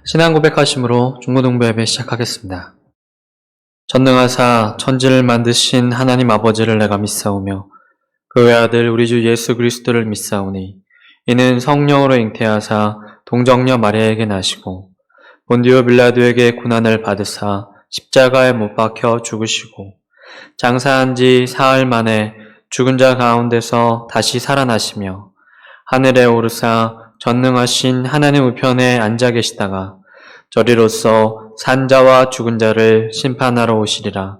신앙 고백하심으로 중고등부 예배 시작하겠습니다. 전능하사 천지를 만드신 하나님 아버지를 내가 믿사오며 그 외아들 우리 주 예수 그리스도를 믿사오니 이는 성령으로 잉태하사 동정녀 마리아에게 나시고 본디오 빌라도에게 고난을 받으사 십자가에 못 박혀 죽으시고 장사한 지 사흘 만에 죽은 자 가운데서 다시 살아나시며 하늘에 오르사 전능하신 하나님 우편에 앉아 계시다가 저리로서 산자와 죽은 자를 심판하러 오시리라.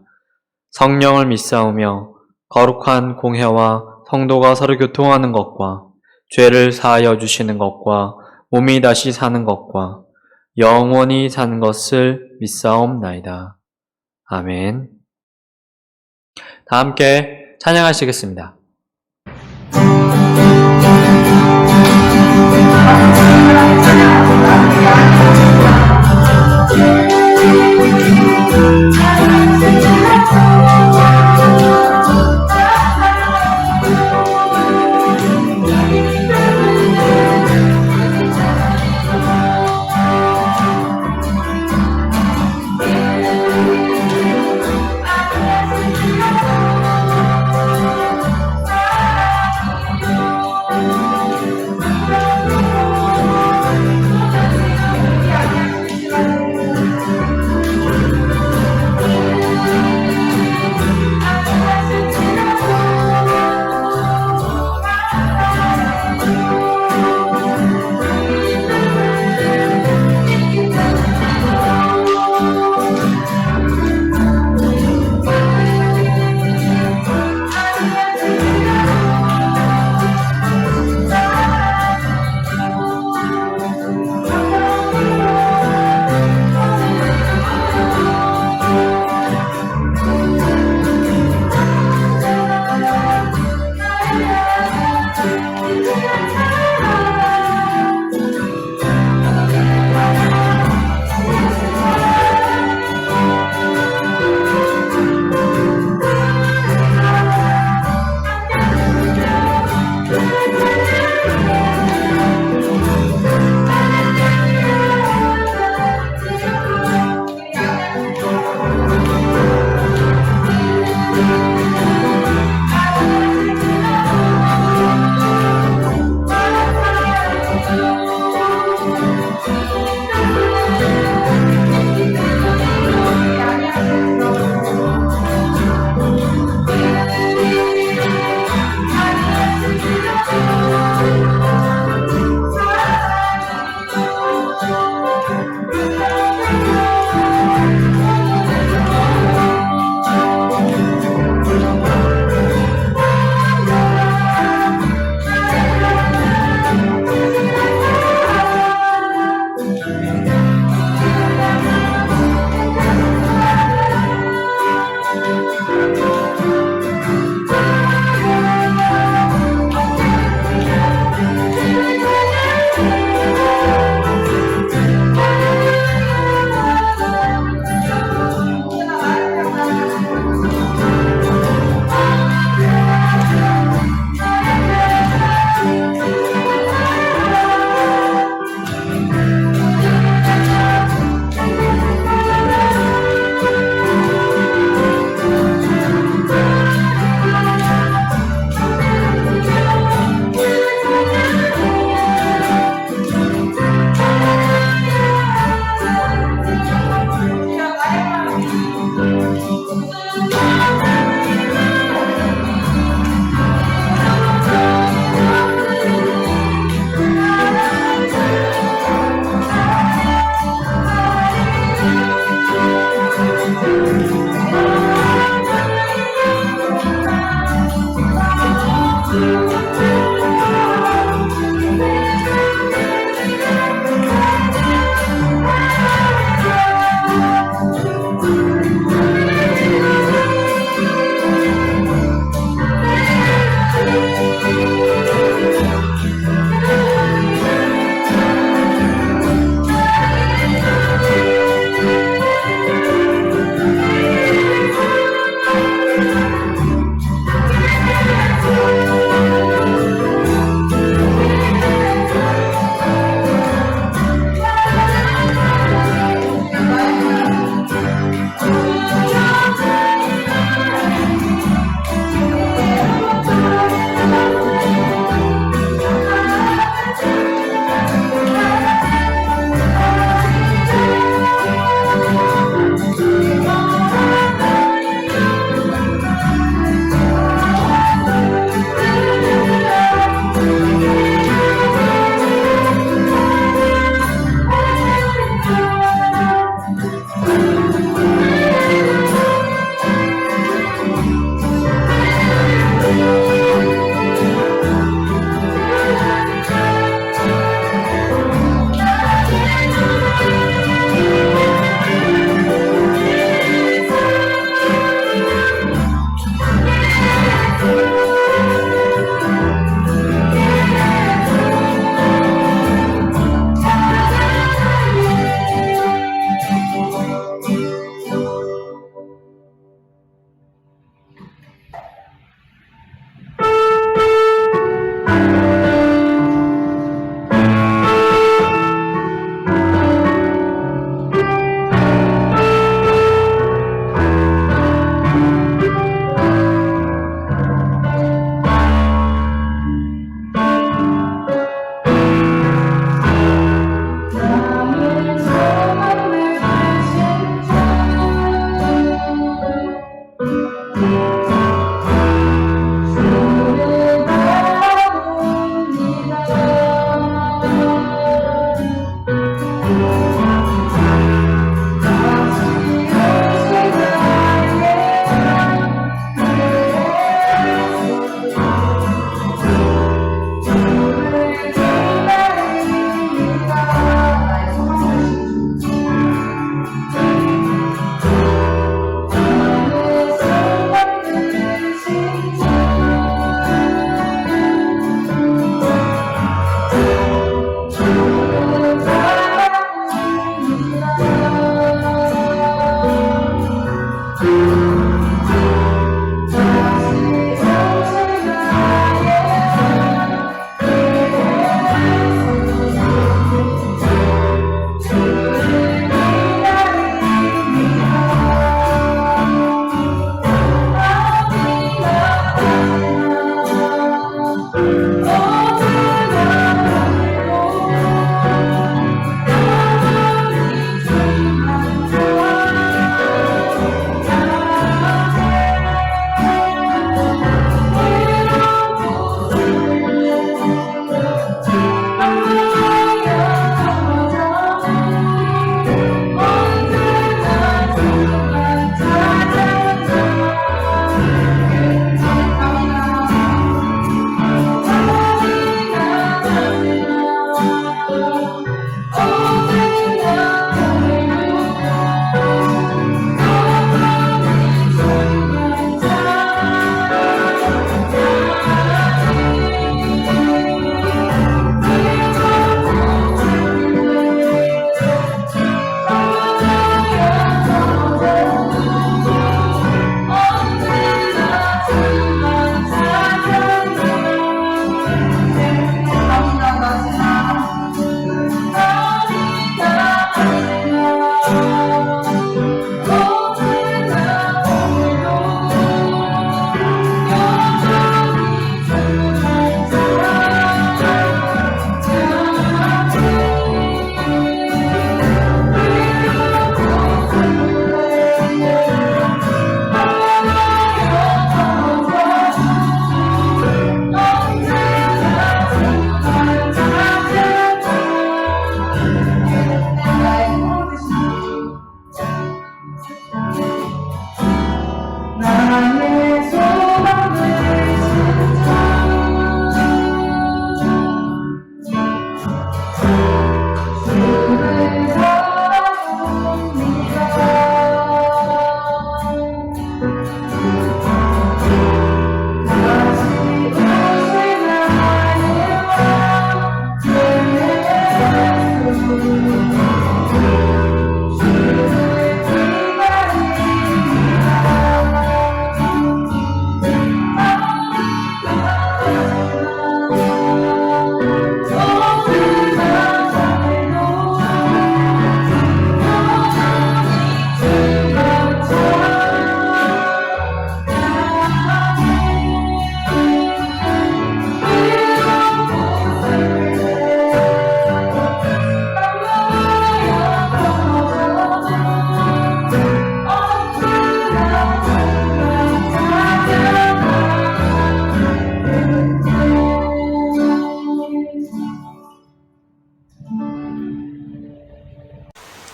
성령을 믿사오며 거룩한 공회와 성도가 서로 교통하는 것과 죄를 사하여 주시는 것과 몸이 다시 사는 것과 영원히 사는 것을 믿사옵나이다. 아멘. 다 함께 찬양하시겠습니다.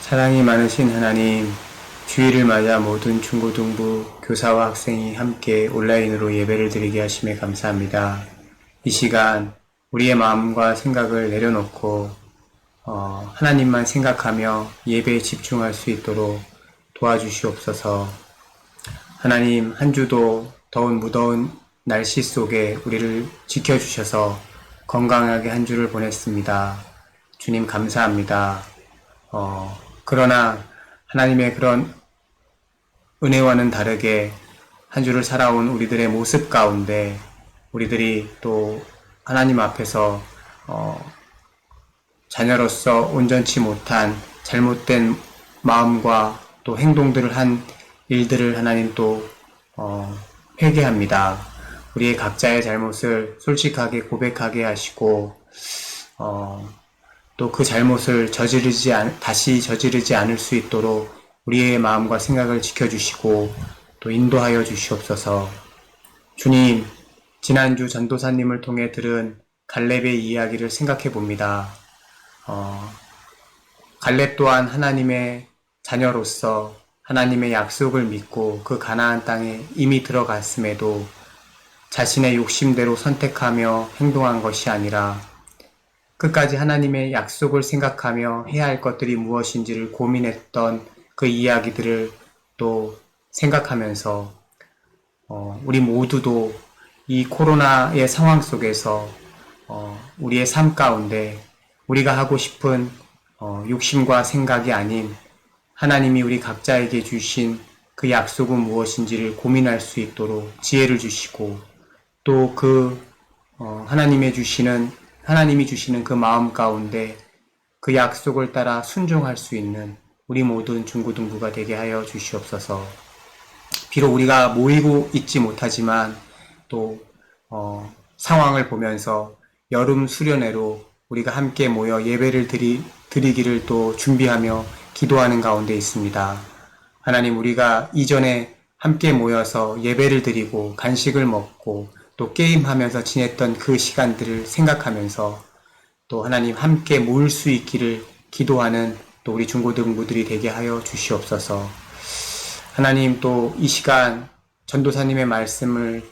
사랑이 많으신 하나님, 주일을 맞아 모든 중고등부 교사와 학생이 함께 온라인으로 예배를 드리게 하심에 감사합니다. 이 시간 우리의 마음과 생각을 내려놓고 하나님만 생각하며 예배에 집중할 수 있도록 도와주시옵소서. 하나님, 한 주도 더운 무더운 날씨 속에 우리를 지켜주셔서 건강하게 한 주를 보냈습니다. 주님 감사합니다. 그러나 하나님의 그런 은혜와는 다르게 한 주를 살아온 우리들의 모습 가운데 우리들이 또 하나님 앞에서 자녀로서 온전치 못한 잘못된 마음과 또 행동들을 한 일들을 하나님 또 회개합니다. 우리의 각자의 잘못을 솔직하게 고백하게 하시고 또 그 잘못을 다시 저지르지 않을 수 있도록 우리의 마음과 생각을 지켜주시고 또 인도하여 주시옵소서. 주님, 지난주 전도사님을 통해 들은 갈렙의 이야기를 생각해 봅니다. 갈렙 또한 하나님의 자녀로서 하나님의 약속을 믿고 그 가나안 땅에 이미 들어갔음에도 자신의 욕심대로 선택하며 행동한 것이 아니라 끝까지 하나님의 약속을 생각하며 해야 할 것들이 무엇인지를 고민했던 그 이야기들을 또 생각하면서 우리 모두도 이 코로나의 상황 속에서 우리의 삶 가운데 우리가 하고 싶은 욕심과 생각이 아닌 하나님이 우리 각자에게 주신 그 약속은 무엇인지를 고민할 수 있도록 지혜를 주시고 또 하나님이 주시는 그 마음 가운데 그 약속을 따라 순종할 수 있는 우리 모든 중고등부가 되게 하여 주시옵소서. 비록 우리가 모이고 있지 못하지만 또 상황을 보면서 여름 수련회로 우리가 함께 모여 예배를 드리기를 또 준비하며 기도하는 가운데 있습니다. 하나님, 우리가 이전에 함께 모여서 예배를 드리고 간식을 먹고 또 게임하면서 지냈던 그 시간들을 생각하면서 또 하나님 함께 모일 수 있기를 기도하는 또 우리 중고등부들이 되게 하여 주시옵소서. 하나님, 또 이 시간 전도사님의 말씀을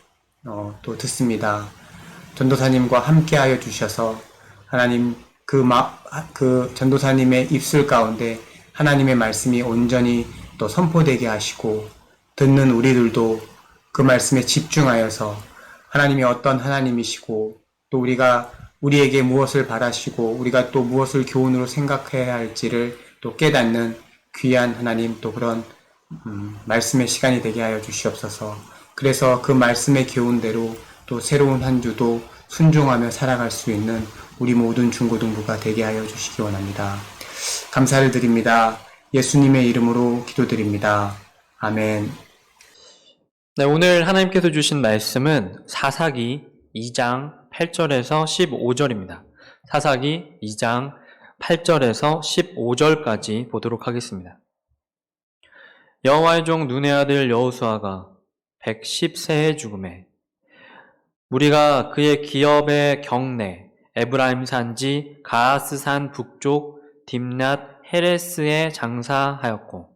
또 듣습니다. 전도사님과 함께 하여 주셔서 하나님 그 전도사님의 입술 가운데 하나님의 말씀이 온전히 또 선포되게 하시고 듣는 우리들도 그 말씀에 집중하여서 하나님이 어떤 하나님이시고 또 우리에게 무엇을 바라시고 우리가 또 무엇을 교훈으로 생각해야 할지를 또 깨닫는 귀한 하나님 또 그런 말씀의 시간이 되게 하여 주시옵소서. 그래서 그 말씀의 교훈대로 또 새로운 한 주도 순종하며 살아갈 수 있는 우리 모든 중고등부가 되게 하여 주시기 원합니다. 감사를 드립니다. 예수님의 이름으로 기도드립니다. 아멘. 네, 오늘 하나님께서 주신 말씀은 사사기 2장 8절에서 15절입니다. 사사기 2장 8절에서 15절까지 보도록 하겠습니다. 여호와의 종 눈의 아들 여호수아가 110세에 죽음에 무리가 그의 기업의 경내 에브라임 산지 가하스산 북쪽 딥낫 헤레스에 장사하였고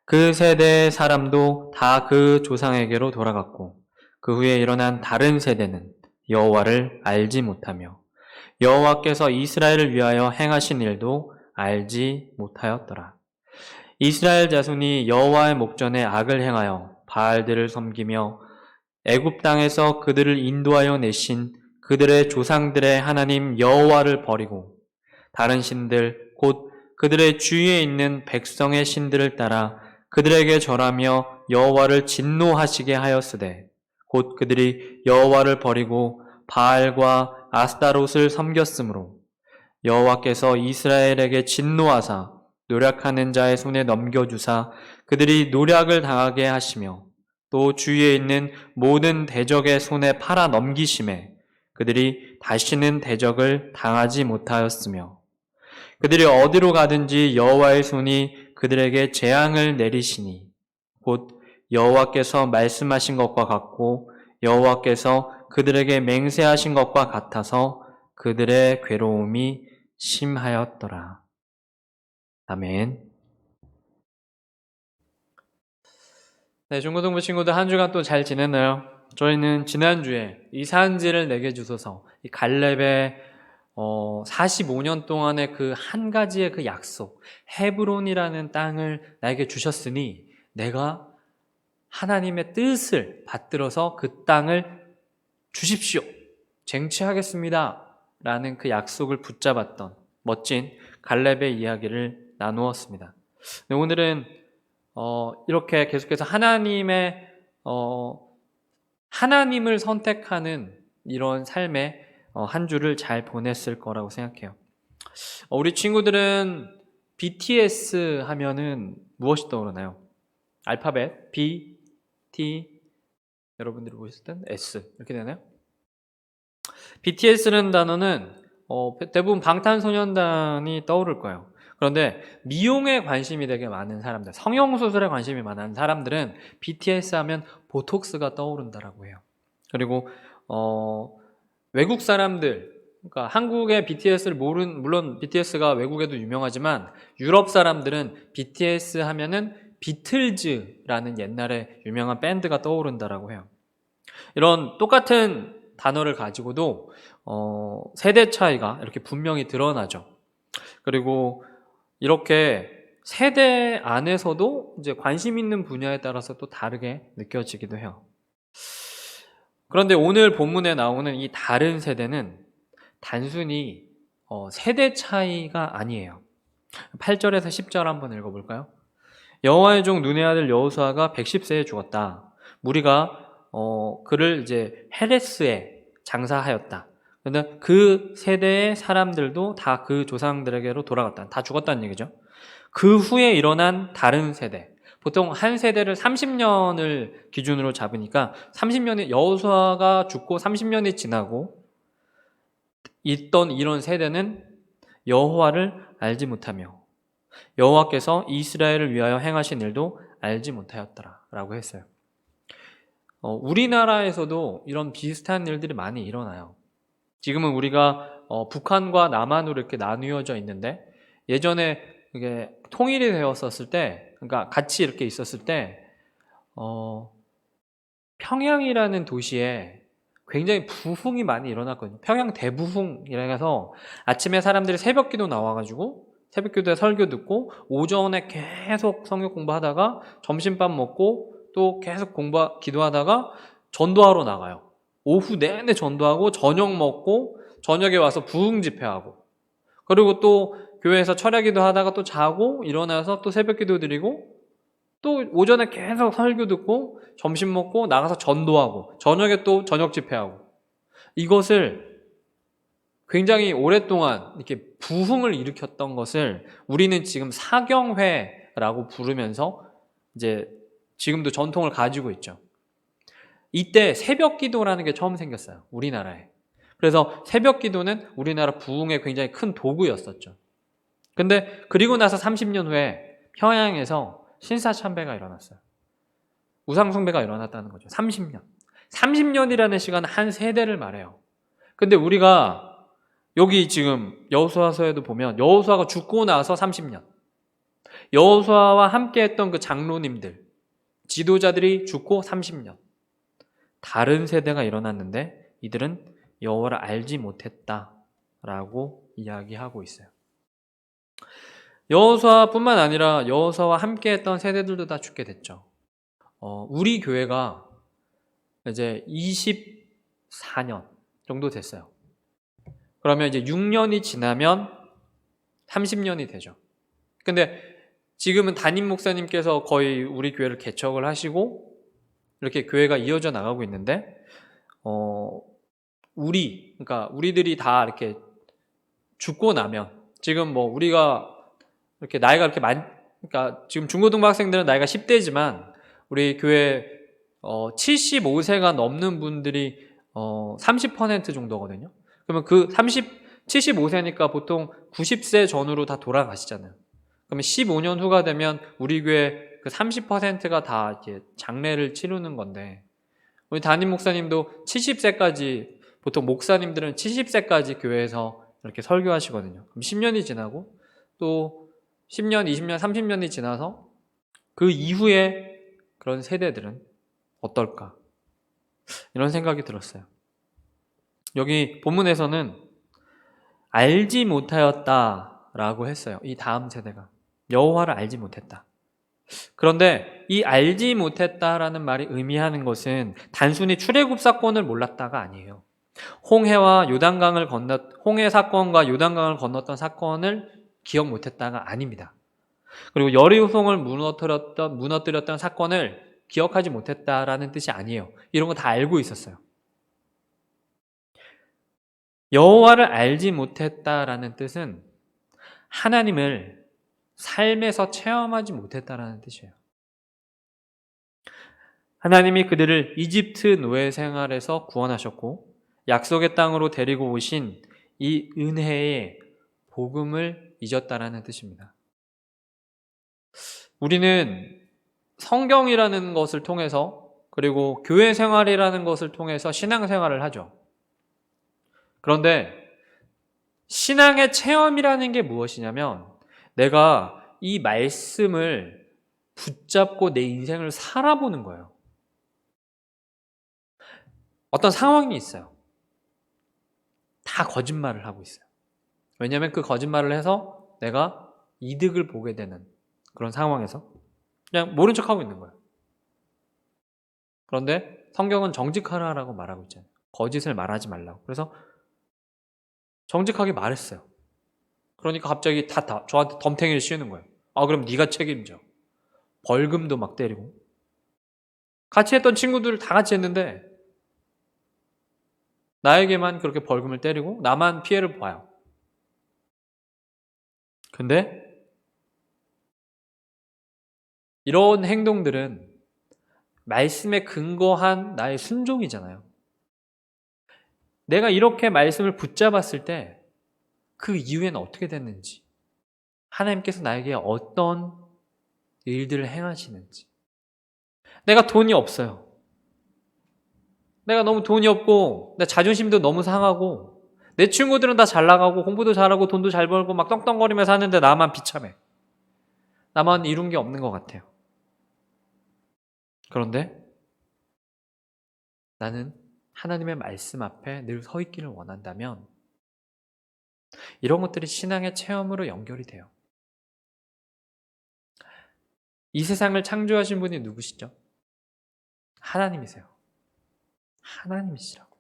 그 세대의 사람도 다 그 조상에게로 돌아갔고 그 후에 일어난 다른 세대는 여호와를 알지 못하며 여호와께서 이스라엘을 위하여 행하신 일도 알지 못하였더라. 이스라엘 자손이 여호와의 목전에 악을 행하여 바알들을 섬기며 애굽 땅에서 그들을 인도하여 내신 그들의 조상들의 하나님 여호와를 버리고 다른 신들 곧 그들의 주위에 있는 백성의 신들을 따라 그들에게 절하며 여호와를 진노하시게 하였으되 곧 그들이 여호와를 버리고 바알과 아스타롯을 섬겼으므로 여호와께서 이스라엘에게 진노하사 노략하는 자의 손에 넘겨주사 그들이 노략을 당하게 하시며 또 주위에 있는 모든 대적의 손에 팔아 넘기심에 그들이 다시는 대적을 당하지 못하였으며 그들이 어디로 가든지 여호와의 손이 그들에게 재앙을 내리시니 곧 여호와께서 말씀하신 것과 같고 여호와께서 그들에게 맹세하신 것과 같아서 그들의 괴로움이 심하였더라. 아멘. 네, 중고등부 친구들 한 주간 또 잘 지냈나요? 저희는 지난주에 이 산지를 내게 주소서 이 갈렙의 45년 동안의 그 한 가지의 그 약속 헤브론이라는 땅을 나에게 주셨으니 내가 하나님의 뜻을 받들어서 그 땅을 주십시오. 쟁취하겠습니다. 라는 그 약속을 붙잡았던 멋진 갈렙의 이야기를 나누었습니다. 네, 오늘은 이렇게 계속해서 하나님을 선택하는 이런 삶의 한 주를 잘 보냈을 거라고 생각해요. 우리 친구들은 BTS 하면은 무엇이 떠오르나요? 알파벳 B, T, 여러분들이 보셨을 땐 S 이렇게 되나요? BTS라는 단어는 대부분 방탄소년단이 떠오를 거예요. 그런데 미용에 관심이 되게 많은 사람들, 성형수술에 관심이 많은 사람들은 BTS 하면 보톡스가 떠오른다라고 해요. 그리고 외국 사람들, 그러니까 한국의 BTS를 물론 BTS가 외국에도 유명하지만 유럽 사람들은 BTS 하면은 비틀즈라는 옛날에 유명한 밴드가 떠오른다라고 해요. 이런 똑같은 단어를 가지고도 세대 차이가 이렇게 분명히 드러나죠. 그리고 이렇게 세대 안에서도 이제 관심 있는 분야에 따라서 또 다르게 느껴지기도 해요. 그런데 오늘 본문에 나오는 이 다른 세대는 단순히 세대 차이가 아니에요. 8절에서 10절 한번 읽어볼까요? 여호와의 종 눈의 아들 여호수아가 110세에 죽었다. 무리가 그를 이제 헤레스에 장사하였다. 그런데 그 세대의 사람들도 다 그 조상들에게로 돌아갔다. 다 죽었다는 얘기죠. 그 후에 일어난 다른 세대. 보통 한 세대를 30년을 기준으로 잡으니까 30년이 여호수아가 죽고 30년이 지나고 있던 이런 세대는 여호와를 알지 못하며 여호와께서 이스라엘을 위하여 행하신 일도 알지 못하였더라라고 했어요. 우리나라에서도 이런 비슷한 일들이 많이 일어나요. 지금은 우리가 북한과 남한으로 이렇게 나뉘어져 있는데 예전에 이게 통일이 되었었을 때, 그러니까 같이 이렇게 있었을 때 평양이라는 도시에 굉장히 부흥이 많이 일어났거든요. 평양 대부흥이라 해서 아침에 사람들이 새벽기도 나와가지고 새벽기도에 설교 듣고 오전에 계속 성경 공부하다가 점심밥 먹고 또 계속 기도하다가 전도하러 나가요. 오후 내내 전도하고 저녁 먹고 저녁에 와서 부흥 집회하고 그리고 또 교회에서 철야기도 하다가 또 자고 일어나서 또 새벽기도 드리고 또 오전에 계속 설교 듣고 점심 먹고 나가서 전도하고 저녁에 또 저녁 집회하고 이것을 굉장히 오랫동안 이렇게 부흥을 일으켰던 것을 우리는 지금 사경회라고 부르면서 이제 지금도 전통을 가지고 있죠. 이때 새벽 기도라는 게 처음 생겼어요. 우리나라에. 그래서 새벽 기도는 우리나라 부흥의 굉장히 큰 도구였었죠. 근데 그리고 나서 30년 후에 평양에서 신사참배가 일어났어요. 우상숭배가 일어났다는 거죠. 30년. 30년이라는 시간은 한 세대를 말해요. 근데 우리가 여기 지금 여호수아서에도 보면 여호수아가 죽고 나서 30년. 여호수아와 함께 했던 그 장로님들, 지도자들이 죽고 30년. 다른 세대가 일어났는데 이들은 여호와를 알지 못했다라고 이야기하고 있어요. 여호수아뿐만 아니라 여호수아와 함께 했던 세대들도 다 죽게 됐죠. 우리 교회가 이제 24년 정도 됐어요. 그러면 이제 6년이 지나면 30년이 되죠. 근데 지금은 담임 목사님께서 거의 우리 교회를 개척을 하시고 이렇게 교회가 이어져 나가고 있는데 그러니까 우리들이 다 이렇게 죽고 나면 지금 뭐 우리가 이렇게 나이가 이렇게 그러니까 지금 중고등부 학생들은 나이가 10대지만 우리 교회 75세가 넘는 분들이 30% 정도거든요. 그러면 그 75세니까 보통 90세 전후로 다 돌아가시잖아요. 그러면 15년 후가 되면 우리 교회 그 30%가 다 이렇게 장례를 치르는 건데 우리 담임 목사님도 70세까지 보통 목사님들은 70세까지 교회에서 이렇게 설교하시거든요. 그럼 10년이 지나고 또 10년, 20년, 30년이 지나서 그 이후에 그런 세대들은 어떨까? 이런 생각이 들었어요. 여기 본문에서는 알지 못하였다라고 했어요. 이 다음 세대가 여호와를 알지 못했다. 그런데 이 알지 못했다라는 말이 의미하는 것은 단순히 출애굽 사건을 몰랐다가 아니에요. 홍해 사건과 요단강을 건넜던 사건을 기억 못했다가 아닙니다. 그리고 여리고성을 무너뜨렸던 사건을 기억하지 못했다라는 뜻이 아니에요. 이런 거 다 알고 있었어요. 여호와를 알지 못했다라는 뜻은 하나님을 삶에서 체험하지 못했다라는 뜻이에요. 하나님이 그들을 이집트 노예 생활에서 구원하셨고 약속의 땅으로 데리고 오신 이 은혜의 복음을 잊었다라는 뜻입니다. 우리는 성경이라는 것을 통해서 그리고 교회 생활이라는 것을 통해서 신앙생활을 하죠. 그런데 신앙의 체험이라는 게 무엇이냐면 내가 이 말씀을 붙잡고 내 인생을 살아보는 거예요. 어떤 상황이 있어요. 다 거짓말을 하고 있어요. 왜냐하면 그 거짓말을 해서 내가 이득을 보게 되는 그런 상황에서 그냥 모른 척하고 있는 거예요. 그런데 성경은 정직하라라고 말하고 있잖아요. 거짓을 말하지 말라고. 그래서 정직하게 말했어요. 그러니까 갑자기 다 저한테 덤탱이를 씌우는 거예요. 아, 그럼 네가 책임져. 벌금도 막 때리고. 같이 했던 친구들 다 같이 했는데 나에게만 그렇게 벌금을 때리고 나만 피해를 봐요. 근데 이런 행동들은 말씀에 근거한 나의 순종이잖아요. 내가 이렇게 말씀을 붙잡았을 때 그 이후에는 어떻게 됐는지, 하나님께서 나에게 어떤 일들을 행하시는지. 내가 돈이 없어요. 내가 너무 돈이 없고 내 자존심도 너무 상하고 내 친구들은 다 잘 나가고 공부도 잘하고 돈도 잘 벌고 막 떵떵거리며 사는데 나만 비참해. 나만 이룬 게 없는 것 같아요. 그런데 나는 하나님의 말씀 앞에 늘 서 있기를 원한다면 이런 것들이 신앙의 체험으로 연결이 돼요. 이 세상을 창조하신 분이 누구시죠? 하나님이세요. 하나님이시라고.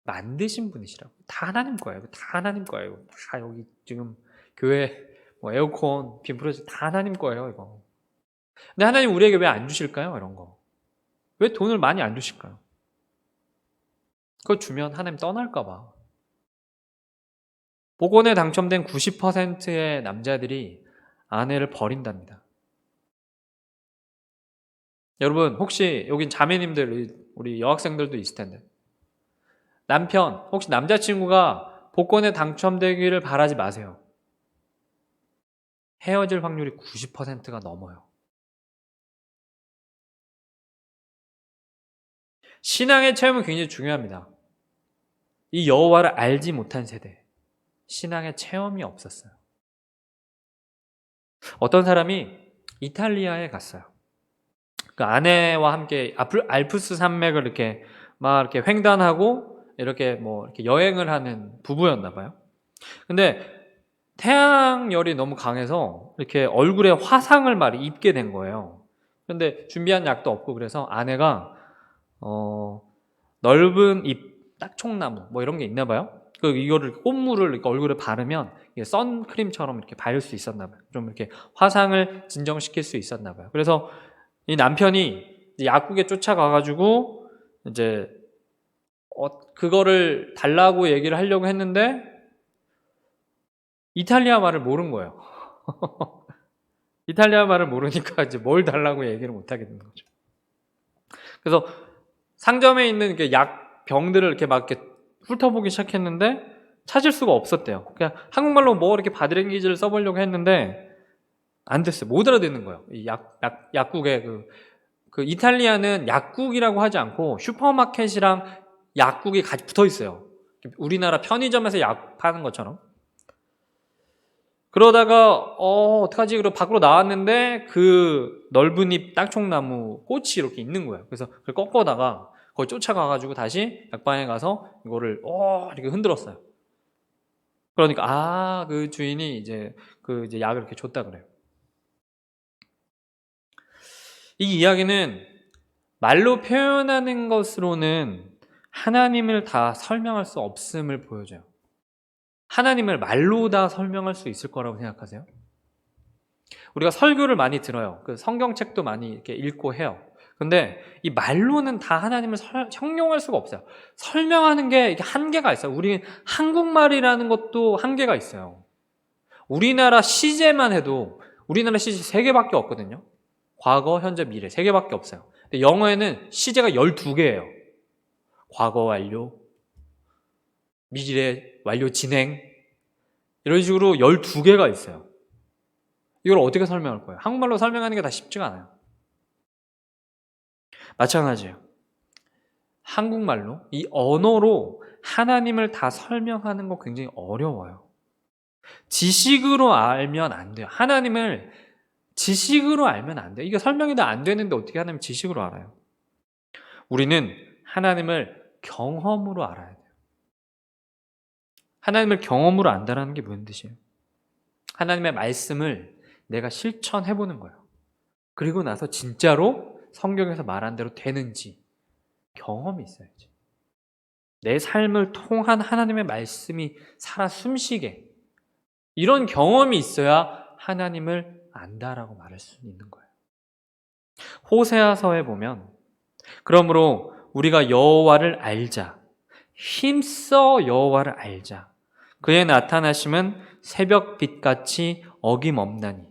만드신 분이시라고. 다 하나님 거예요. 다 하나님 거예요. 다 여기 지금 교회 뭐 에어컨, 빔 프로젝트 다 하나님 거예요, 이거. 근데 하나님 우리에게 왜 안 주실까요? 이런 거. 왜 돈을 많이 안 주실까요? 그거 주면 하나님 떠날까 봐. 복원에 당첨된 90%의 남자들이 아내를 버린답니다. 여러분, 혹시 여긴 자매님들, 우리 여학생들도 있을 텐데 남편, 혹시 남자친구가 복권에 당첨되기를 바라지 마세요. 헤어질 확률이 90%가 넘어요. 신앙의 체험은 굉장히 중요합니다. 이 여호와를 알지 못한 세대, 신앙의 체험이 없었어요. 어떤 사람이 이탈리아에 갔어요. 그 아내와 함께 알프스 산맥을 이렇게 막 이렇게 횡단하고 이렇게 뭐 이렇게 여행을 하는 부부였나 봐요. 근데 태양열이 너무 강해서 이렇게 얼굴에 화상을 막 입게 된 거예요. 그런데 준비한 약도 없고 그래서 아내가 넓은 잎 딱총나무 뭐 이런 게 있나 봐요. 이거를 꽃물을 이렇게 얼굴에 바르면 이게 선크림처럼 이렇게 바를 수 있었나 봐요. 좀 이렇게 화상을 진정시킬 수 있었나 봐요. 그래서 이 남편이 약국에 쫓아가가지고 이제 그거를 달라고 얘기를 하려고 했는데 이탈리아 말을 모른 거예요. 이탈리아 말을 모르니까 이제 뭘 달라고 얘기를 못 하게 되는 거죠. 그래서 상점에 있는 이렇게 약 병들을 이렇게 막 이렇게 훑어보기 시작했는데 찾을 수가 없었대요. 그냥 한국말로 뭐 이렇게 바디랭귀지를 써보려고 했는데 안 됐어요. 못 알아듣는 거예요. 이 약국에 그 이탈리아는 약국이라고 하지 않고 슈퍼마켓이랑 약국이 같이 붙어 있어요. 우리나라 편의점에서 약 파는 것처럼. 그러다가 어떡하지? 그러고 밖으로 나왔는데 그 넓은 잎 딱총나무 꽃이 이렇게 있는 거예요. 그래서 그걸 꺾어다가 거기 쫓아가가지고 다시 약방에 가서 이거를 이렇게 흔들었어요. 그러니까 그 주인이 이제 이제 약을 이렇게 줬다 그래요. 이 이야기는 말로 표현하는 것으로는 하나님을 다 설명할 수 없음을 보여줘요. 하나님을 말로 다 설명할 수 있을 거라고 생각하세요? 우리가 설교를 많이 들어요. 그 성경책도 많이 이렇게 읽고 해요. 근데 이 말로는 다 하나님을 형용할 수가 없어요. 설명하는 게 이게 한계가 있어요. 우리 한국말이라는 것도 한계가 있어요. 우리나라 시제만 해도 우리나라 시제 3개밖에 없거든요. 과거, 현재, 미래 3개밖에 없어요. 근데 영어에는 시제가 12개예요. 과거 완료, 미래 완료 진행 이런 식으로 12개가 있어요. 이걸 어떻게 설명할 거예요? 한국말로 설명하는 게 다 쉽지가 않아요. 마찬가지예요. 한국말로, 이 언어로 하나님을 다 설명하는 거 굉장히 어려워요. 지식으로 알면 안 돼요. 하나님을 지식으로 알면 안 돼요. 이게 설명이 다 안 되는데 어떻게 하나님 지식으로 알아요? 우리는 하나님을 경험으로 알아야 돼요. 하나님을 경험으로 안다는 게 무슨 뜻이에요? 하나님의 말씀을 내가 실천해보는 거예요. 그리고 나서 진짜로 성경에서 말한 대로 되는지 경험이 있어야지. 내 삶을 통한 하나님의 말씀이 살아 숨쉬게, 이런 경험이 있어야 하나님을 안다라고 말할 수 있는 거예요. 호세아서에 보면 그러므로 우리가 여호와를 알자, 힘써 여호와를 알자. 그의 나타나심은 새벽빛같이 어김없나니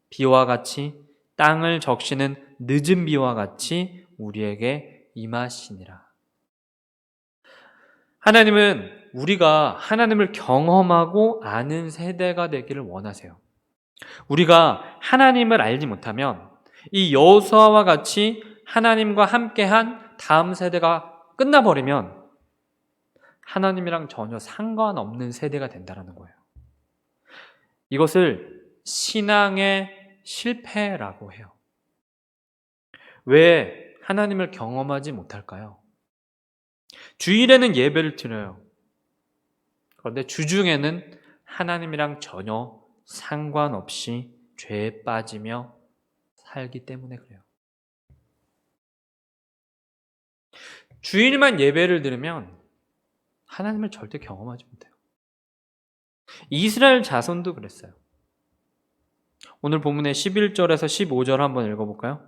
비와 같이 땅을 적시는 늦은 비와 같이 우리에게 임하시니라. 하나님은 우리가 하나님을 경험하고 아는 세대가 되기를 원하세요. 우리가 하나님을 알지 못하면 이 여호수아와 같이 하나님과 함께한 다음 세대가 끝나버리면 하나님이랑 전혀 상관없는 세대가 된다는 거예요. 이것을 신앙의 실패라고 해요. 왜 하나님을 경험하지 못할까요? 주일에는 예배를 드려요. 그런데 주중에는 하나님이랑 전혀 상관없이 죄에 빠지며 살기 때문에 그래요. 주일만 예배를 드리면 하나님을 절대 경험하지 못해요. 이스라엘 자손도 그랬어요. 오늘 본문의 11절에서 15절 한번 읽어볼까요?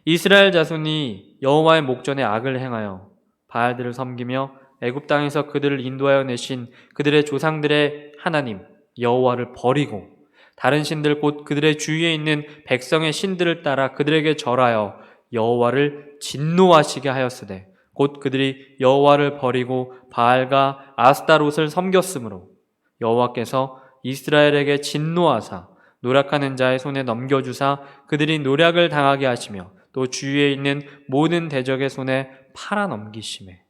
이스라엘 자손이 여호와의 목전에 악을 행하여 바알들을 섬기며 애굽 땅에서 그들을 인도하여 내신 그들의 조상들의 하나님 여호와를 버리고 다른 신들 곧 그들의 주위에 있는 백성의 신들을 따라 그들에게 절하여 여호와를 진노하시게 하였으되 곧 그들이 여호와를 버리고 바알과 아스타롯을 섬겼으므로 여호와께서 이스라엘에게 진노하사 노력하는 자의 손에 넘겨주사 그들이 노략을 당하게 하시며 또 주위에 있는 모든 대적의 손에 팔아 넘기심에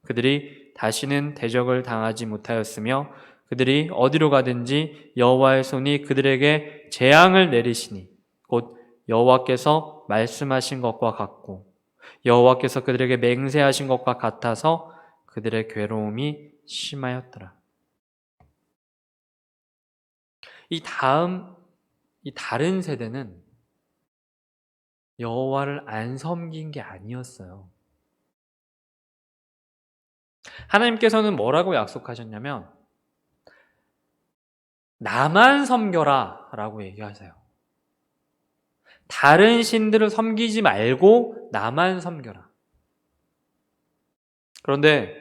그들이 다시는 대적을 당하지 못하였으며 그들이 어디로 가든지 여호와의 손이 그들에게 재앙을 내리시니 곧 여호와께서 말씀하신 것과 같고 여호와께서 그들에게 맹세하신 것과 같아서 그들의 괴로움이 심하였더라. 이 다른 세대는 여호와를 안 섬긴 게 아니었어요. 하나님께서는 뭐라고 약속하셨냐면 나만 섬겨라 라고 얘기하세요. 다른 신들을 섬기지 말고 나만 섬겨라. 그런데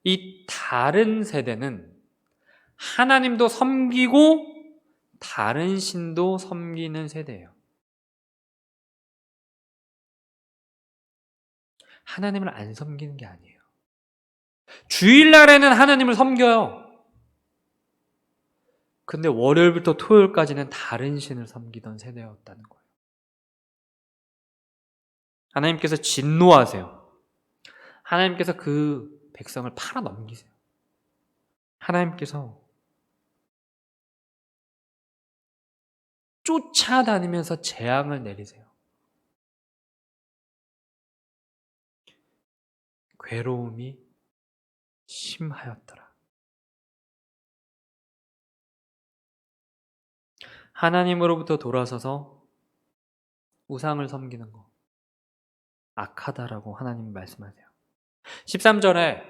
이 다른 세대는 하나님도 섬기고 다른 신도 섬기는 세대예요. 하나님을 안 섬기는 게 아니에요. 주일날에는 하나님을 섬겨요. 근데 월요일부터 토요일까지는 다른 신을 섬기던 세대였다는 거예요. 하나님께서 진노하세요. 하나님께서 그 백성을 팔아 넘기세요. 하나님께서 쫓아다니면서 재앙을 내리세요. 괴로움이 심하였더라. 하나님으로부터 돌아서서 우상을 섬기는 거 악하다라고 하나님이 말씀하세요. 13절에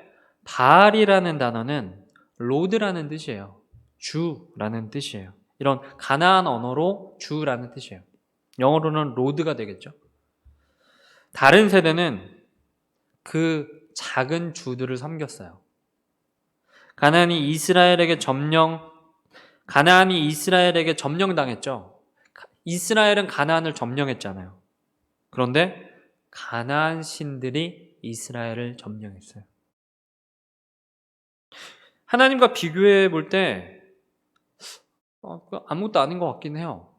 바알이라는 단어는 로드라는 뜻이에요. 주라는 뜻이에요. 이런 가나안 언어로 주라는 뜻이에요. 영어로는 로드가 되겠죠. 다른 세대는 그 작은 주들을 섬겼어요. 가나안이 이스라엘에게 점령당했죠. 이스라엘은 가나안을 점령했잖아요. 그런데 가나안 신들이 이스라엘을 점령했어요. 하나님과 비교해 볼 때 아무것도 아닌 것 같긴 해요.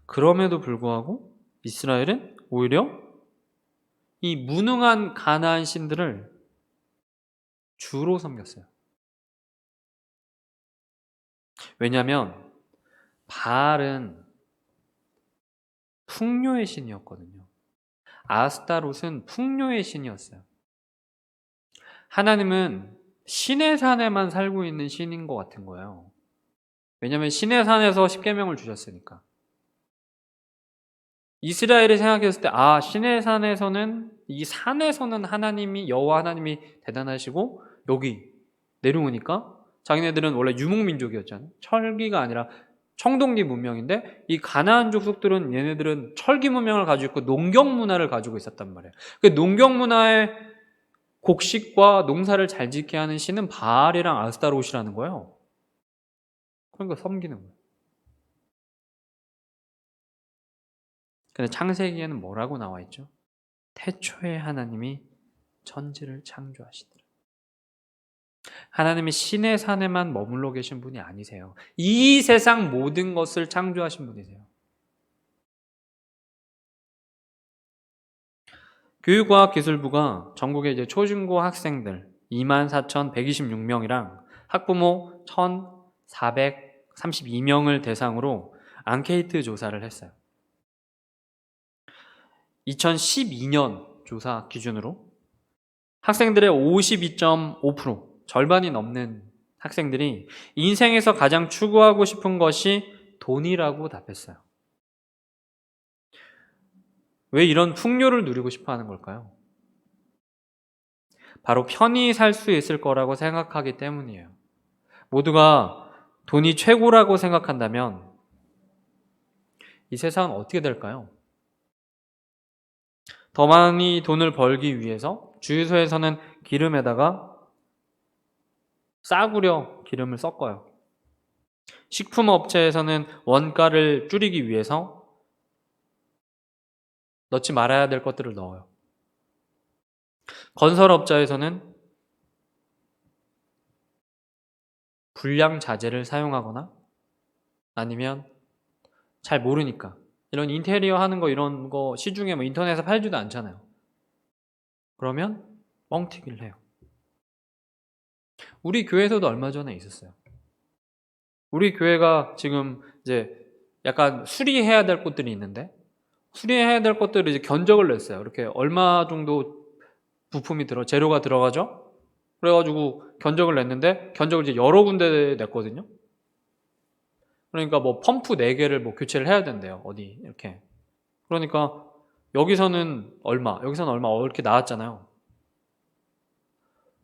그럼에도 불구하고 이스라엘은 오히려 이 무능한 가나안 신들을 주로 섬겼어요. 왜냐하면 바알은 풍요의 신이었거든요. 아스타롯은 풍요의 신이었어요. 하나님은 신의 산에만 살고 있는 신인 것 같은 거예요. 왜냐하면 신의 산에서 십계명을 주셨으니까. 이스라엘이 생각했을 때, 신의 산에서는, 이 산에서는 하나님이, 여호와 하나님이 대단하시고, 여기 내려오니까, 자기네들은 원래 유목민족이었잖아요. 철기가 아니라 청동기 문명인데, 이 가나안 족속들은 얘네들은 철기 문명을 가지고 있고, 농경 문화를 가지고 있었단 말이에요. 그 농경 문화의 곡식과 농사를 잘 짓게 하는 신은 바알이랑 아스타롯이라는 거예요. 그러니까 섬기는 거예요. 근데 창세기에는 뭐라고 나와 있죠? 태초에 하나님이 천지를 창조하시더라. 하나님이 신의 산에만 머물러 계신 분이 아니세요. 이 세상 모든 것을 창조하신 분이세요. 교육과학기술부가 전국의 이제 초중고 학생들 24,126명이랑 학부모 1,432명을 대상으로 앙케이트 조사를 했어요. 2012년 조사 기준으로 학생들의 52.5%, 절반이 넘는 학생들이 인생에서 가장 추구하고 싶은 것이 돈이라고 답했어요. 왜 이런 풍요를 누리고 싶어 하는 걸까요? 바로 편히 살 수 있을 거라고 생각하기 때문이에요. 모두가 돈이 최고라고 생각한다면 이 세상은 어떻게 될까요? 더 많이 돈을 벌기 위해서 주유소에서는 기름에다가 싸구려 기름을 섞어요. 식품업체에서는 원가를 줄이기 위해서 넣지 말아야 될 것들을 넣어요. 건설업자에서는 불량 자재를 사용하거나 아니면 잘 모르니까 이런 인테리어 하는 거 이런 거 시중에 뭐 인터넷에서 팔지도 않잖아요. 그러면 뻥튀기를 해요. 우리 교회에서도 얼마 전에 있었어요. 우리 교회가 지금 이제 약간 수리해야 될 것들이 있는데 수리해야 될 것들을 이제 견적을 냈어요. 이렇게 얼마 정도 부품이 재료가 들어가죠? 그래가지고 견적을 냈는데 견적을 이제 여러 군데 냈거든요. 그러니까 뭐 펌프 4개를 뭐 교체를 해야 된대요. 어디 이렇게. 그러니까 여기서는 얼마, 여기서는 얼마 이렇게 나왔잖아요.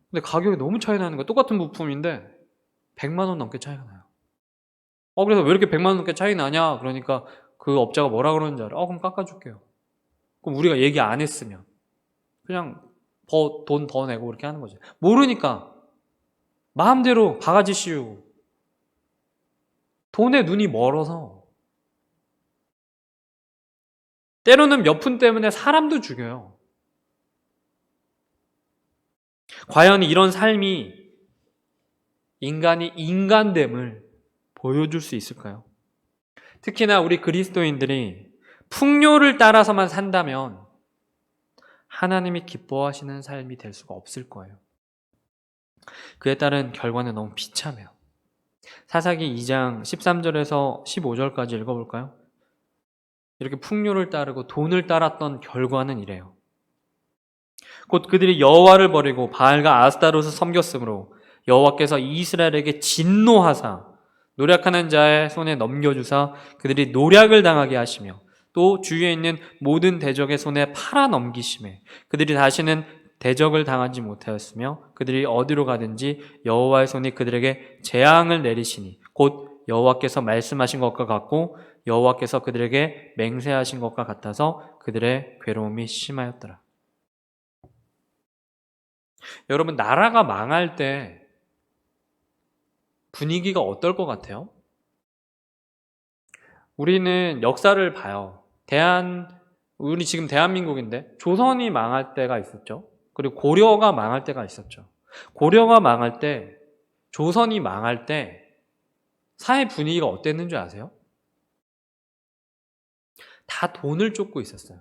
근데 가격이 너무 차이 나는 거야. 똑같은 부품인데 100만 원 넘게 차이가 나요. 그래서 왜 이렇게 100만 원 넘게 차이 나냐? 그러니까 그 업자가 뭐라 그러는지 알아? 그럼 깎아줄게요. 그럼 우리가 얘기 안 했으면 그냥 돈 더 내고 그렇게 하는 거죠. 모르니까 마음대로 바가지 씌우고 돈에 눈이 멀어서 때로는 몇 푼 때문에 사람도 죽여요. 과연 이런 삶이 인간이 인간됨을 보여줄 수 있을까요? 특히나 우리 그리스도인들이 풍요를 따라서만 산다면 하나님이 기뻐하시는 삶이 될 수가 없을 거예요. 그에 따른 결과는 너무 비참해요. 사사기 2장 13절에서 15절까지 읽어볼까요? 이렇게 풍요를 따르고 돈을 따랐던 결과는 이래요. 곧 그들이 여호와를 버리고 바알과 아스타롯을 섬겼으므로 여호와께서 이스라엘에게 진노하사 노략하는 자의 손에 넘겨주사 그들이 노략을 당하게 하시며 또 주위에 있는 모든 대적의 손에 팔아 넘기심에 그들이 다시는 대적을 당하지 못하였으며 그들이 어디로 가든지 여호와의 손이 그들에게 재앙을 내리시니 곧 여호와께서 말씀하신 것과 같고 여호와께서 그들에게 맹세하신 것과 같아서 그들의 괴로움이 심하였더라. 여러분, 나라가 망할 때 분위기가 어떨 것 같아요? 우리는 역사를 봐요. 우리 지금 대한민국인데 조선이 망할 때가 있었죠. 그리고 고려가 망할 때가 있었죠. 고려가 망할 때, 조선이 망할 때 사회 분위기가 어땠는 줄 아세요? 다 돈을 쫓고 있었어요.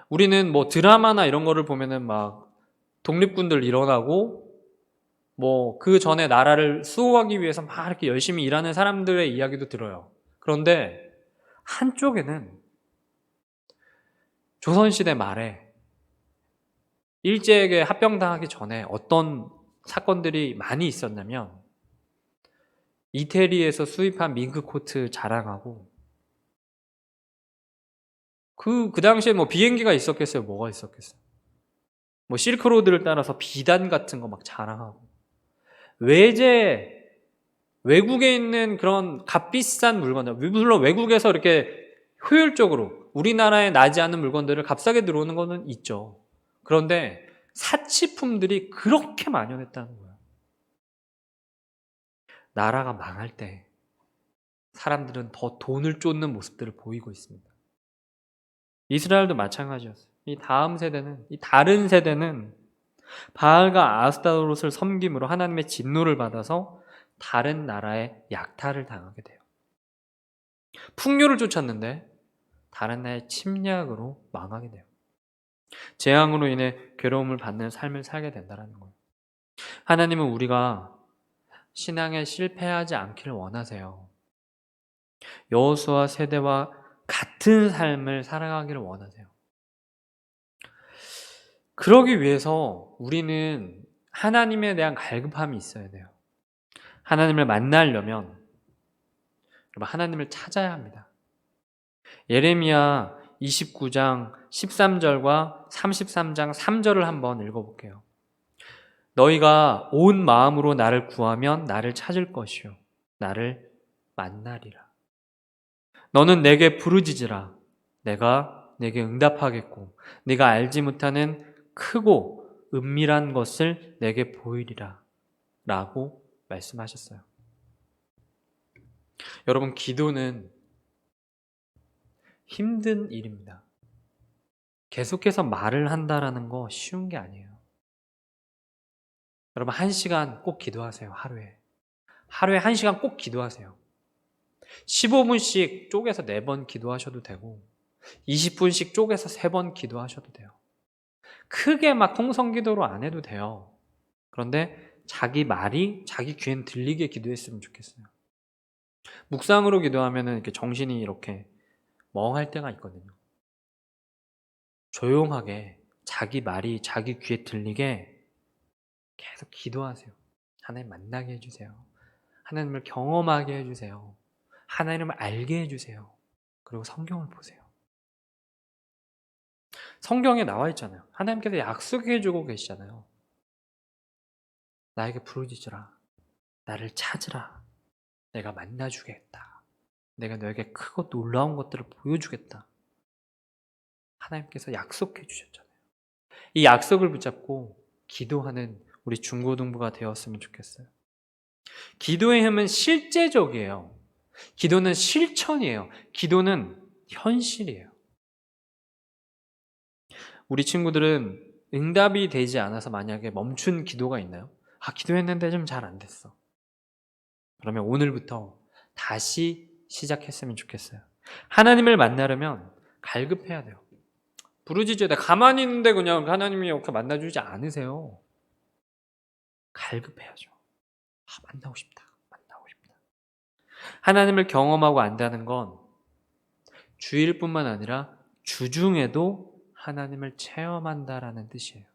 우리는 뭐 드라마나 이런 거를 보면은 막 독립군들 일어나고 뭐 그 전에 나라를 수호하기 위해서 막 이렇게 열심히 일하는 사람들의 이야기도 들어요. 그런데 한쪽에는 조선시대 말에 일제에게 합병당하기 전에 어떤 사건들이 많이 있었냐면 이태리에서 수입한 밍크 코트 자랑하고 그 당시에 뭐 비행기가 있었겠어요? 뭐가 있었겠어요? 뭐 실크로드를 따라서 비단 같은 거 막 자랑하고 외국에 있는 그런 값비싼 물건들, 물론 외국에서 이렇게 효율적으로 우리나라에 나지 않은 물건들을 값싸게 들어오는 거는 있죠. 그런데 사치품들이 그렇게 만연했다는 거예요. 나라가 망할 때 사람들은 더 돈을 쫓는 모습들을 보이고 있습니다. 이스라엘도 마찬가지였어요. 이 다른 세대는 바알과 아스타로스를 섬김으로 하나님의 진노를 받아서 다른 나라에 약탈을 당하게 돼요. 풍요를 쫓았는데 다른 나라의 침략으로 망하게 돼요. 재앙으로 인해 괴로움을 받는 삶을 살게 된다는 거예요. 하나님은 우리가 신앙에 실패하지 않기를 원하세요. 여호수아 세대와 같은 삶을 살아가기를 원하세요. 그러기 위해서 우리는 하나님에 대한 갈급함이 있어야 돼요. 하나님을 만나려면 여러분 하나님을 찾아야 합니다. 예레미야 29장 13절과 33장 3절을 한번 읽어볼게요. 너희가 온 마음으로 나를 구하면 나를 찾을 것이요 나를 만나리라. 너는 내게 부르짖으라. 내가 내게 응답하겠고 네가 알지 못하는 크고 은밀한 것을 내게 보이리라 라고 말씀하셨어요. 여러분 기도는 힘든 일입니다. 계속해서 말을 한다라는 거 쉬운 게 아니에요. 여러분 1시간 꼭 기도하세요. 하루에 1시간 꼭 기도하세요. 15분씩 쪼개서 4번 기도하셔도 되고 20분씩 쪼개서 3번 기도하셔도 돼요. 크게 막 통성기도로 안 해도 돼요. 그런데 자기 말이 자기 귀엔 들리게 기도했으면 좋겠어요. 묵상으로 기도하면 이렇게 정신이 이렇게 멍할 때가 있거든요. 조용하게 자기 말이 자기 귀에 들리게 계속 기도하세요. 하나님 만나게 해주세요. 하나님을 경험하게 해주세요. 하나님을 알게 해주세요. 그리고 성경을 보세요. 성경에 나와 있잖아요. 하나님께서 약속해주고 계시잖아요. 나에게 부르짖으라. 나를 찾으라. 내가 만나주겠다. 내가 너에게 크고 놀라운 것들을 보여주겠다. 하나님께서 약속해 주셨잖아요. 이 약속을 붙잡고 기도하는 우리 중고등부가 되었으면 좋겠어요. 기도의 힘은 실제적이에요. 기도는 실천이에요. 기도는 현실이에요. 우리 친구들은 응답이 되지 않아서 만약에 멈춘 기도가 있나요? 기도했는데 좀 잘 안 됐어. 그러면 오늘부터 다시 시작했으면 좋겠어요. 하나님을 만나려면 갈급해야 돼요. 부르짖어야 돼. 가만히 있는데 그냥 하나님이 이렇게 만나주지 않으세요. 갈급해야죠. 만나고 싶다. 하나님을 경험하고 안다는 건 주일뿐만 아니라 주중에도 하나님을 체험한다라는 뜻이에요.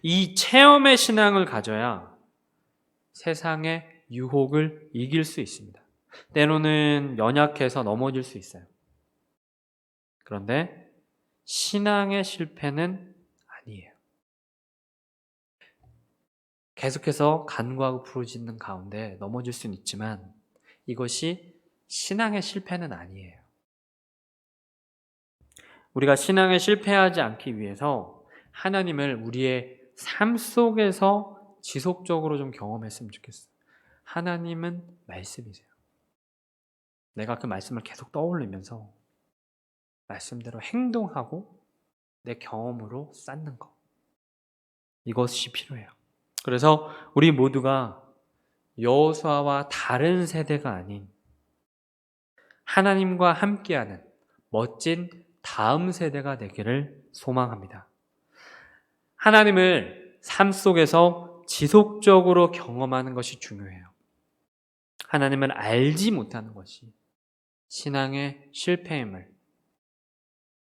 이 체험의 신앙을 가져야 세상의 유혹을 이길 수 있습니다. 때로는 연약해서 넘어질 수 있어요. 그런데 신앙의 실패는 아니에요. 계속해서 간구하고 부르짖는 가운데 넘어질 수는 있지만 이것이 신앙의 실패는 아니에요. 우리가 신앙에 실패하지 않기 위해서 하나님을 우리의 삶 속에서 지속적으로 좀 경험했으면 좋겠어요. 하나님은 말씀이세요. 내가 그 말씀을 계속 떠올리면서 말씀대로 행동하고 내 경험으로 쌓는 것. 이것이 필요해요. 그래서 우리 모두가 여호수아와 다른 세대가 아닌 하나님과 함께하는 멋진 다음 세대가 되기를 소망합니다. 하나님을 삶 속에서 지속적으로 경험하는 것이 중요해요. 하나님을 알지 못하는 것이 신앙의 실패임을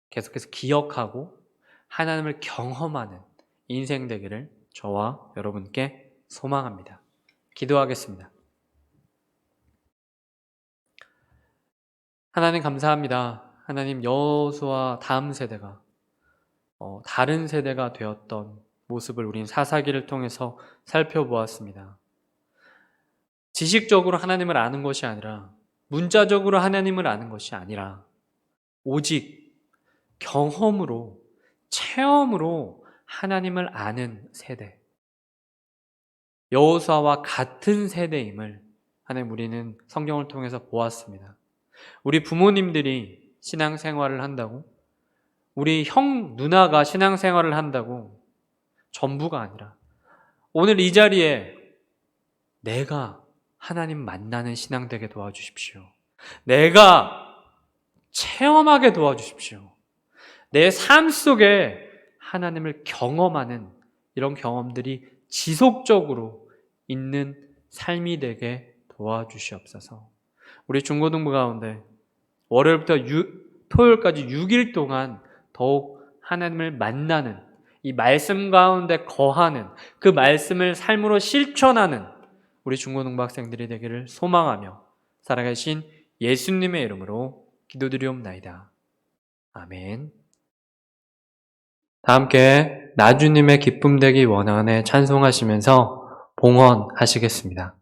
계속해서 기억하고 하나님을 경험하는 인생 되기를 저와 여러분께 소망합니다. 기도하겠습니다. 하나님 감사합니다. 하나님 여호수아 다음 세대가 다른 세대가 되었던 모습을 우린 사사기를 통해서 살펴보았습니다. 지식적으로 하나님을 아는 것이 아니라 문자적으로 하나님을 아는 것이 아니라 오직 경험으로 체험으로 하나님을 아는 세대, 여호수아와 같은 세대임을 하나님 우리는 성경을 통해서 보았습니다. 우리 부모님들이 신앙생활을 한다고, 우리 형, 누나가 신앙생활을 한다고 전부가 아니라 오늘 이 자리에 내가 하나님 만나는 신앙 되게 도와주십시오. 내가 체험하게 도와주십시오. 내 삶 속에 하나님을 경험하는 이런 경험들이 지속적으로 있는 삶이 되게 도와주시옵소서. 우리 중고등부 가운데 월요일부터 토요일까지 6일 동안 더욱 하나님을 만나는 이 말씀 가운데 거하는 그 말씀을 삶으로 실천하는 우리 중고등부 학생들이 되기를 소망하며 살아계신 예수님의 이름으로 기도드리옵나이다. 아멘. 다 함께 나주님의 기쁨 되기 원하네 찬송하시면서 봉헌하시겠습니다.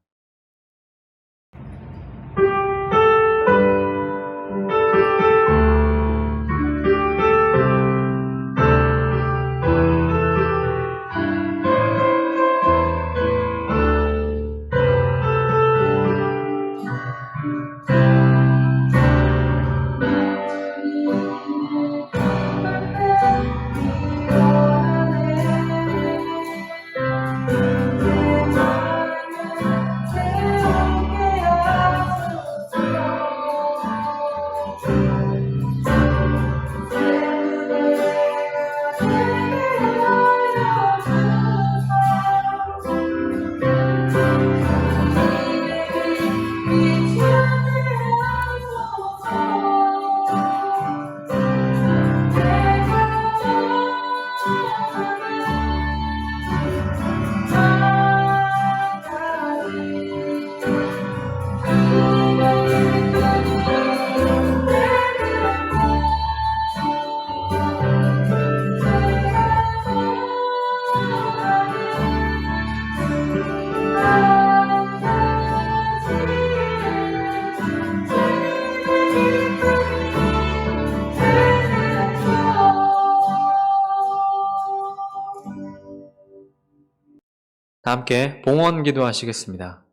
다 함께 봉헌 기도하시겠습니다.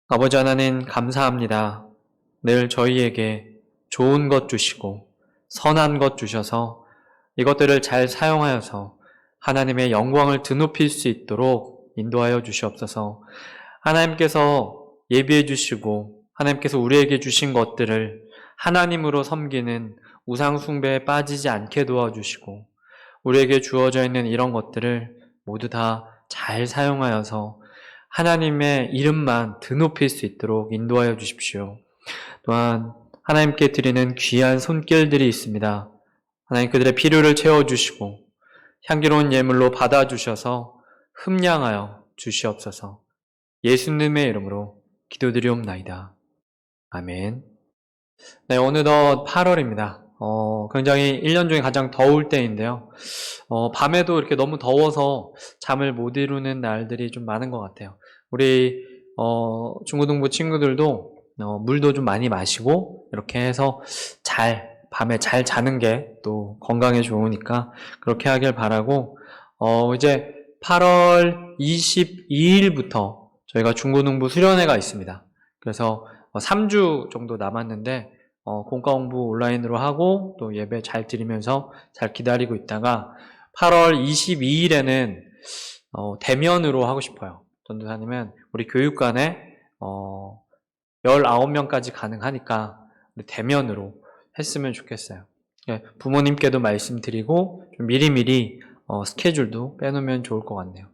아버지 하나님 감사합니다. 늘 저희에게 좋은 것 주시고 선한 것 주셔서 이것들을 잘 사용하여서 하나님의 영광을 드높일 수 있도록 인도하여 주시옵소서. 하나님께서 예비해 주시고 하나님께서 우리에게 주신 것들을 하나님으로 섬기는 우상 숭배에 빠지지 않게 도와주시고 우리에게 주어져 있는 이런 것들을 모두 다 잘 사용하여서 하나님의 이름만 드높일 수 있도록 인도하여 주십시오. 또한 하나님께 드리는 귀한 손길들이 있습니다. 하나님 그들의 필요를 채워주시고 향기로운 예물로 받아주셔서 흠량하여 주시옵소서. 예수님의 이름으로 기도드리옵나이다. 아멘. 네, 어느덧 8월입니다. 굉장히 1년 중에 가장 더울 때인데요. 밤에도 이렇게 너무 더워서 잠을 못 이루는 날들이 좀 많은 것 같아요. 우리, 중고등부 친구들도, 물도 좀 많이 마시고, 이렇게 해서 밤에 잘 자는 게 또 건강에 좋으니까 그렇게 하길 바라고, 이제 8월 22일부터 저희가 중고등부 수련회가 있습니다. 그래서 3주 정도 남았는데, 공과 공부 온라인으로 하고 또 예배 잘 드리면서 잘 기다리고 있다가 8월 22일에는 대면으로 하고 싶어요. 전도사님은 우리 교육관에 19명까지 가능하니까 우리 대면으로 했으면 좋겠어요. 예, 부모님께도 말씀드리고 좀 미리미리 스케줄도 빼놓으면 좋을 것 같네요.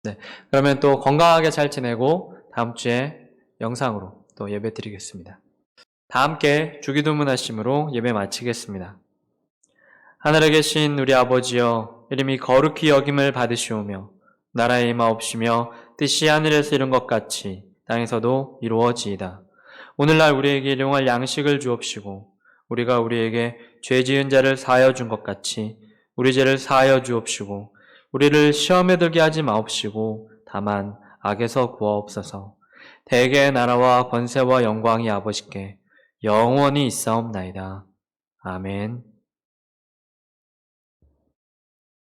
네, 그러면 또 건강하게 잘 지내고 다음 주에 영상으로 또 예배 드리겠습니다. 다 함께 주기도문 하심으로 예배 마치겠습니다. 하늘에 계신 우리 아버지여, 이름이 거룩히 여김을 받으시오며 나라의 임하옵시며 뜻이 하늘에서 이룬 것 같이 땅에서도 이루어지이다. 오늘날 우리에게 일용할 양식을 주옵시고 우리가 우리에게 죄 지은 자를 사하여 준 것 같이 우리 죄를 사하여 주옵시고 우리를 시험에 들게 하지 마옵시고 다만 악에서 구하옵소서. 대개의 나라와 권세와 영광이 아버지께 영원히 있사옵나이다. 아멘.